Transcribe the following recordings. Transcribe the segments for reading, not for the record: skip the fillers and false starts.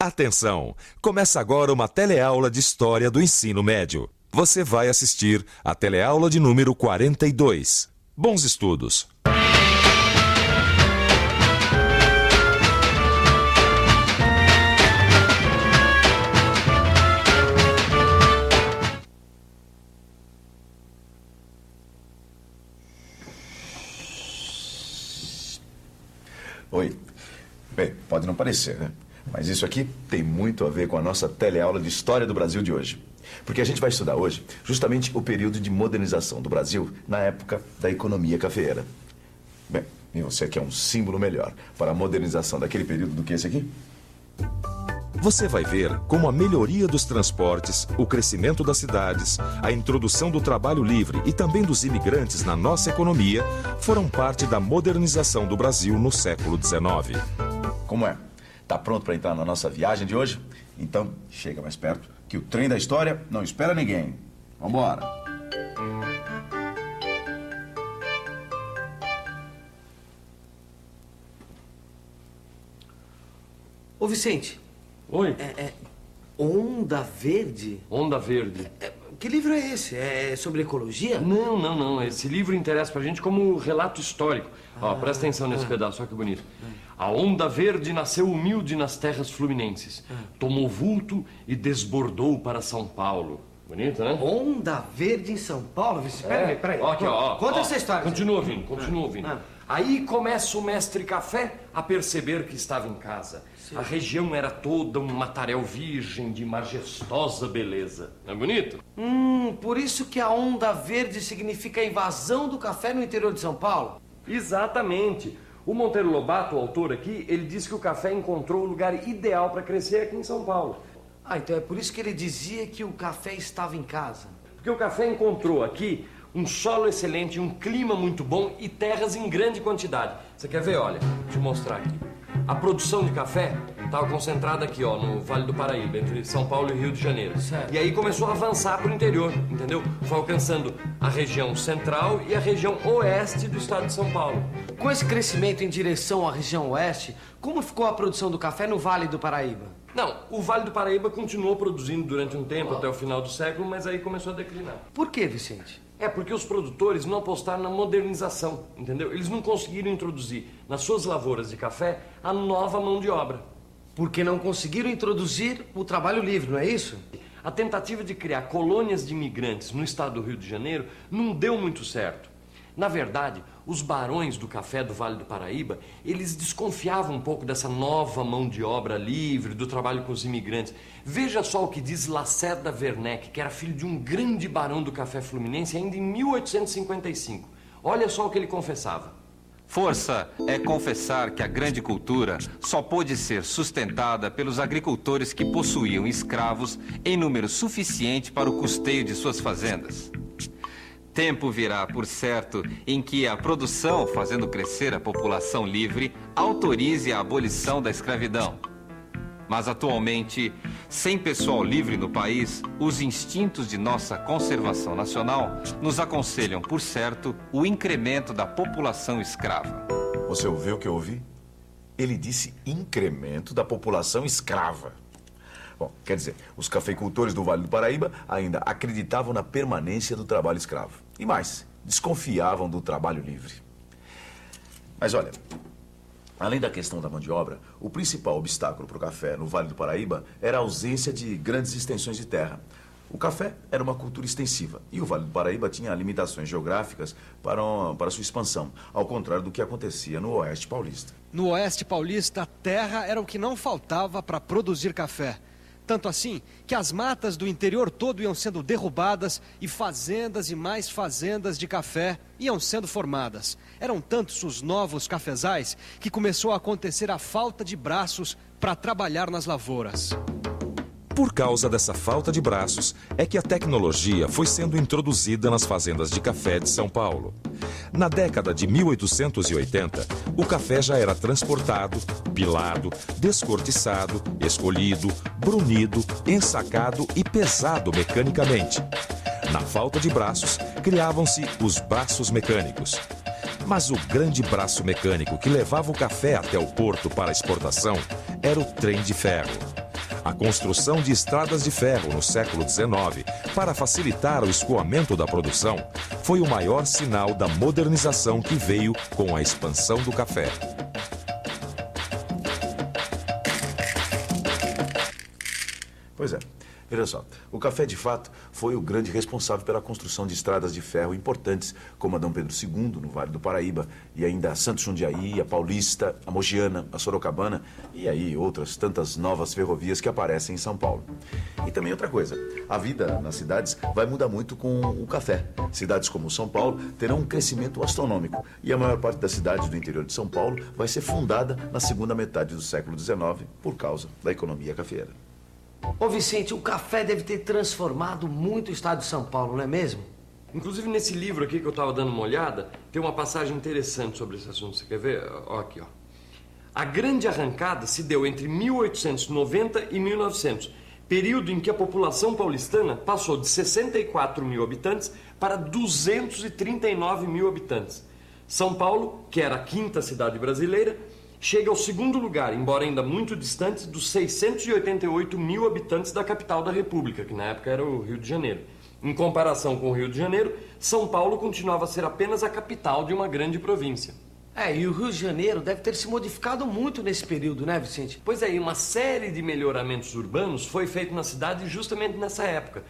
Atenção! Começa agora uma teleaula de História do Ensino Médio. Você vai assistir a teleaula de número 42. Bons estudos! Oi. Bem, pode não parecer, né? Mas isso aqui tem muito a ver com a nossa teleaula de História do Brasil de hoje. Porque a gente vai estudar hoje justamente o período de modernização do Brasil na época da economia cafeeira. Bem, e você quer um símbolo melhor para a modernização daquele período do que esse aqui? Você vai ver como a melhoria dos transportes, o crescimento das cidades, a introdução do trabalho livre e também dos imigrantes na nossa economia foram parte da modernização do Brasil no século XIX. Como é? Tá pronto para entrar na nossa viagem de hoje? Então, chega mais perto, que o trem da história não espera ninguém. Vambora! Ô, Vicente. Oi? Onda Verde? Onda Verde. Que livro é esse? É sobre ecologia? Não. Esse livro interessa pra gente como relato histórico. Ó, presta atenção nesse pedaço, olha que bonito. A Onda Verde nasceu humilde nas terras fluminenses. Tomou vulto e desbordou para São Paulo. Bonito, né? Onda Verde em São Paulo? Peraí. Ó, aqui, ó. Conta ó, essa história. Continua ouvindo. Aí começa o mestre Café a perceber que estava em casa. Sim. A região era toda um mataréu virgem de majestosa beleza. Não é bonito? Por isso que a Onda Verde significa a invasão do café no interior de São Paulo? Exatamente. O Monteiro Lobato, o autor aqui, ele disse que o café encontrou o lugar ideal para crescer aqui em São Paulo. Então é por isso que ele dizia que o café estava em casa. Porque o café encontrou aqui um solo excelente, um clima muito bom e terras em grande quantidade. Você quer ver? Olha, deixa eu mostrar aqui. A produção de café estava concentrada aqui, ó, no Vale do Paraíba, entre São Paulo e Rio de Janeiro. Certo. E aí começou a avançar para o interior, entendeu? Foi alcançando a região central e a região oeste do estado de São Paulo. Com esse crescimento em direção à região oeste, como ficou a produção do café no Vale do Paraíba? Não, o Vale do Paraíba continuou produzindo durante um tempo, até o final do século, mas aí começou a declinar. Por que, Vicente? Porque os produtores não apostaram na modernização, entendeu? Eles não conseguiram introduzir nas suas lavouras de café a nova mão de obra. Porque não conseguiram introduzir o trabalho livre, não é isso? A tentativa de criar colônias de imigrantes no estado do Rio de Janeiro não deu muito certo. Na verdade, os barões do café do Vale do Paraíba, eles desconfiavam um pouco dessa nova mão de obra livre, do trabalho com os imigrantes. Veja só o que diz Lacerda Werneck, que era filho de um grande barão do café fluminense ainda em 1855. Olha só o que ele confessava. Força é confessar que a grande cultura só pôde ser sustentada pelos agricultores que possuíam escravos em número suficiente para o custeio de suas fazendas. Tempo virá, por certo, em que a produção, fazendo crescer a população livre, autorize a abolição da escravidão. Mas atualmente, sem pessoal livre no país, os instintos de nossa conservação nacional nos aconselham, por certo, o incremento da população escrava. Você ouviu o que eu ouvi? Ele disse incremento da população escrava. Bom, quer dizer, os cafeicultores do Vale do Paraíba ainda acreditavam na permanência do trabalho escravo. E mais, desconfiavam do trabalho livre. Mas olha, além da questão da mão de obra, o principal obstáculo para o café no Vale do Paraíba era a ausência de grandes extensões de terra. O café era uma cultura extensiva e o Vale do Paraíba tinha limitações geográficas para sua expansão, ao contrário do que acontecia no Oeste Paulista. No Oeste Paulista, a terra era o que não faltava para produzir café. Tanto assim que as matas do interior todo iam sendo derrubadas e fazendas e mais fazendas de café iam sendo formadas. Eram tantos os novos cafezais que começou a acontecer a falta de braços para trabalhar nas lavouras. Por causa dessa falta de braços, é que a tecnologia foi sendo introduzida nas fazendas de café de São Paulo. Na década de 1880, o café já era transportado, pilado, descortiçado, escolhido, brunido, ensacado e pesado mecanicamente. Na falta de braços, criavam-se os braços mecânicos. Mas o grande braço mecânico que levava o café até o porto para exportação era o trem de ferro. construção de estradas de ferro no século XIX para facilitar o escoamento da produção foi o maior sinal da modernização que veio com a expansão do café. Pois é. Veja só, o café de fato foi o grande responsável pela construção de estradas de ferro importantes, como a Dom Pedro II, no Vale do Paraíba, e ainda a Santos Jundiaí, a Paulista, a Mogiana, a Sorocabana, e aí outras tantas novas ferrovias que aparecem em São Paulo. E também outra coisa, a vida nas cidades vai mudar muito com o café. Cidades como São Paulo terão um crescimento astronômico, e a maior parte das cidades do interior de São Paulo vai ser fundada na segunda metade do século XIX por causa da economia cafeeira. Ô Vicente, o café deve ter transformado muito o estado de São Paulo, não é mesmo? Inclusive, nesse livro aqui que eu estava dando uma olhada, tem uma passagem interessante sobre esse assunto. Você quer ver? Ó, aqui, ó. A grande arrancada se deu entre 1890 e 1900, período em que a população paulistana passou de 64 mil habitantes para 239 mil habitantes. São Paulo, que era a quinta cidade brasileira, chega ao segundo lugar, embora ainda muito distante, dos 688 mil habitantes da capital da República, que na época era o Rio de Janeiro. Em comparação com o Rio de Janeiro, São Paulo continuava a ser apenas a capital de uma grande província. E o Rio de Janeiro deve ter se modificado muito nesse período, né, Vicente? Pois é, e uma série de melhoramentos urbanos foi feito na cidade justamente nessa época.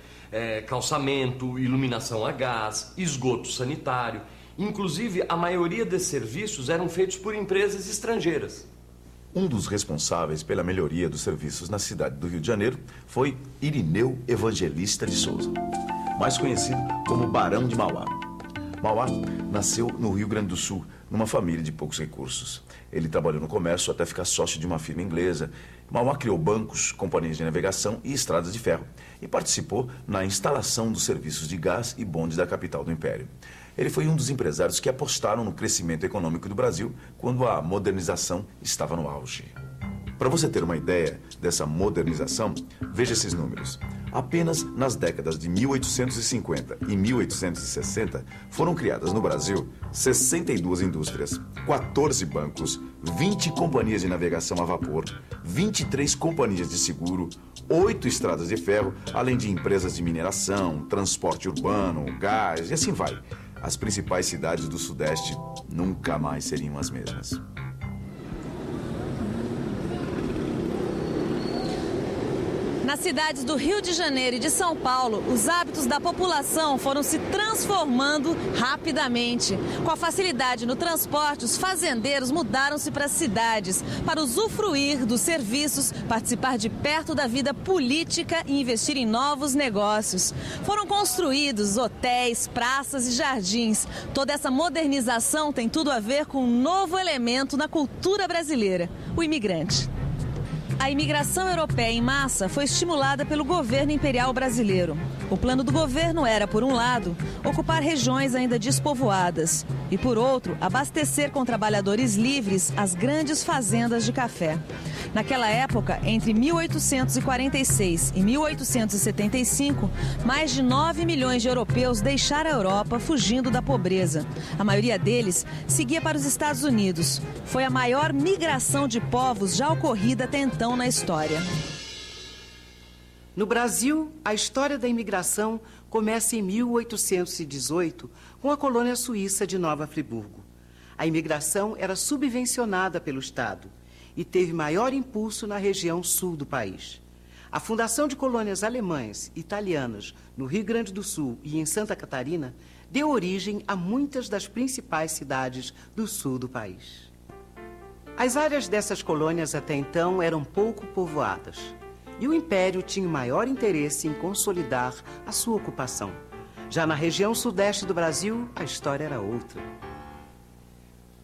Calçamento, iluminação a gás, esgoto sanitário. Inclusive, a maioria desses serviços eram feitos por empresas estrangeiras. Um dos responsáveis pela melhoria dos serviços na cidade do Rio de Janeiro foi Irineu Evangelista de Souza, mais conhecido como Barão de Mauá. Mauá nasceu no Rio Grande do Sul, numa família de poucos recursos. Ele trabalhou no comércio até ficar sócio de uma firma inglesa. Mauá criou bancos, companhias de navegação e estradas de ferro e participou na instalação dos serviços de gás e bondes da capital do Império. Ele foi um dos empresários que apostaram no crescimento econômico do Brasil quando a modernização estava no auge. Para você ter uma ideia dessa modernização, veja esses números. Apenas nas décadas de 1850 e 1860 foram criadas no Brasil 62 indústrias, 14 bancos, 20 companhias de navegação a vapor, 23 companhias de seguro, 8 estradas de ferro, além de empresas de mineração, transporte urbano, gás e assim vai. As principais cidades do Sudeste nunca mais seriam as mesmas. Nas cidades do Rio de Janeiro e de São Paulo, os hábitos da população foram se transformando rapidamente. Com a facilidade no transporte, os fazendeiros mudaram-se para as cidades para usufruir dos serviços, participar de perto da vida política e investir em novos negócios. Foram construídos hotéis, praças e jardins. Toda essa modernização tem tudo a ver com um novo elemento na cultura brasileira: o imigrante. A imigração europeia em massa foi estimulada pelo governo imperial brasileiro. O plano do governo era, por um lado, ocupar regiões ainda despovoadas e, por outro, abastecer com trabalhadores livres as grandes fazendas de café. Naquela época, entre 1846 e 1875, mais de 9 milhões de europeus deixaram a Europa fugindo da pobreza. A maioria deles seguia para os Estados Unidos. Foi a maior migração de povos já ocorrida até então na história. No Brasil, a história da imigração começa em 1818, com a colônia suíça de Nova Friburgo. A imigração era subvencionada pelo Estado e teve maior impulso na região sul do país. A fundação de colônias alemãs e italianas no Rio Grande do Sul e em Santa Catarina deu origem a muitas das principais cidades do sul do país. As áreas dessas colônias até então eram pouco povoadas e o Império tinha o maior interesse em consolidar a sua ocupação. Já na região sudeste do Brasil, a história era outra.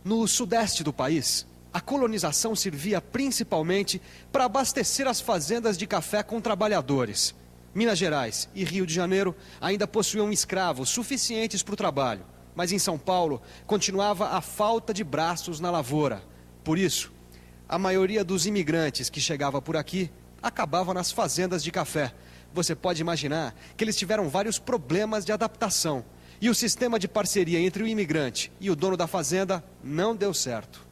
No sudeste do país, a colonização servia principalmente para abastecer as fazendas de café com trabalhadores. Minas Gerais e Rio de Janeiro ainda possuíam escravos suficientes para o trabalho, mas em São Paulo continuava a falta de braços na lavoura. Por isso, a maioria dos imigrantes que chegava por aqui acabava nas fazendas de café. Você pode imaginar que eles tiveram vários problemas de adaptação e o sistema de parceria entre o imigrante e o dono da fazenda não deu certo.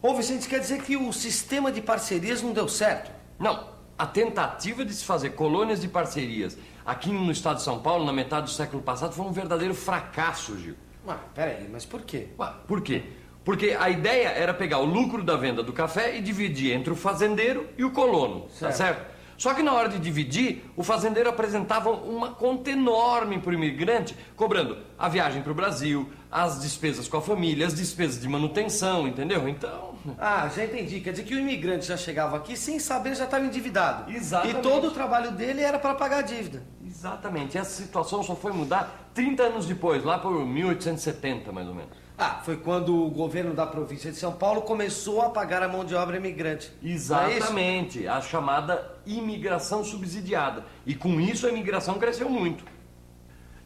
Ô Vicente, quer dizer que o sistema de parcerias não deu certo? Não, A tentativa de se fazer colônias de parcerias aqui no estado de São Paulo, na metade do século passado, foi um verdadeiro fracasso, Gil. Ué, peraí, mas por quê? Ué, por quê? Porque a ideia era pegar o lucro da venda do café e dividir entre o fazendeiro e o colono, tá certo? Só que na hora de dividir, o fazendeiro apresentava uma conta enorme para o imigrante, cobrando a viagem para o Brasil, as despesas com a família, as despesas de manutenção, entendeu? Então... Ah, já entendi. Quer dizer que o imigrante já chegava aqui sem saber, já estava endividado. Exatamente. E todo o trabalho dele era para pagar a dívida. Exatamente. Essa situação só foi mudar 30 anos depois, lá por 1870, mais ou menos. Ah, foi quando o governo da província de São Paulo começou a pagar a mão de obra imigrante. Exatamente. A chamada imigração subsidiada. E com isso a imigração cresceu muito.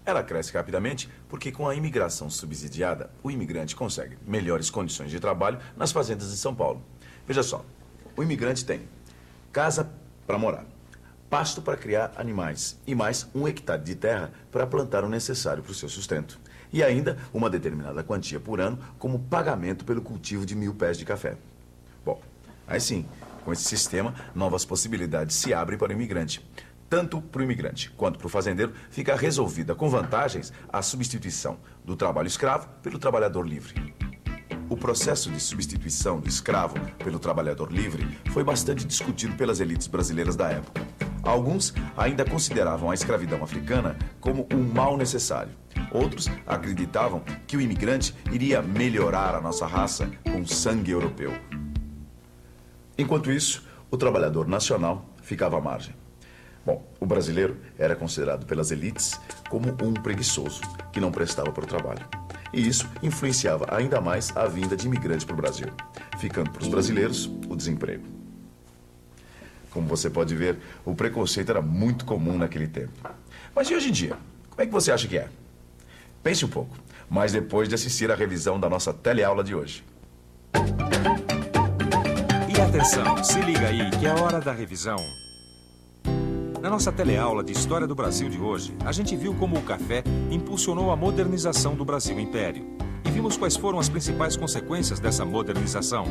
Ela cresce rapidamente porque com a imigração subsidiada, o imigrante consegue melhores condições de trabalho nas fazendas de São Paulo. Veja só, o imigrante tem casa para morar, pasto para criar animais e mais 1 hectare de terra para plantar o necessário para o seu sustento. E ainda uma determinada quantia por ano como pagamento pelo cultivo de 1000 pés de café. Bom, aí sim, com esse sistema, novas possibilidades se abrem para o imigrante. Tanto para o imigrante quanto para o fazendeiro fica resolvida com vantagens a substituição do trabalho escravo pelo trabalhador livre. O processo de substituição do escravo pelo trabalhador livre foi bastante discutido pelas elites brasileiras da época. Alguns ainda consideravam a escravidão africana como um mal necessário. Outros acreditavam que o imigrante iria melhorar a nossa raça com sangue europeu. Enquanto isso, o trabalhador nacional ficava à margem. Bom, o brasileiro era considerado pelas elites como um preguiçoso, que não prestava para o trabalho. E isso influenciava ainda mais a vinda de imigrantes para o Brasil, ficando para os brasileiros o desemprego. Como você pode ver, o preconceito era muito comum naquele tempo. Mas e hoje em dia? Como é que você acha que é? Pense um pouco, mas depois de assistir à revisão da nossa teleaula de hoje. E atenção, se liga aí que é a hora da revisão. Na nossa teleaula de História do Brasil de hoje, a gente viu como o café impulsionou a modernização do Brasil Império. E vimos quais foram as principais consequências dessa modernização.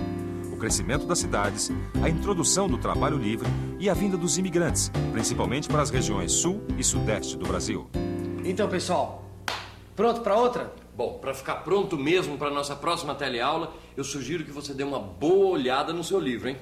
O crescimento das cidades, a introdução do trabalho livre e a vinda dos imigrantes, principalmente para as regiões sul e sudeste do Brasil. Então, pessoal, pronto para outra? Bom, para ficar pronto mesmo para a nossa próxima teleaula, eu sugiro que você dê uma boa olhada no seu livro, hein?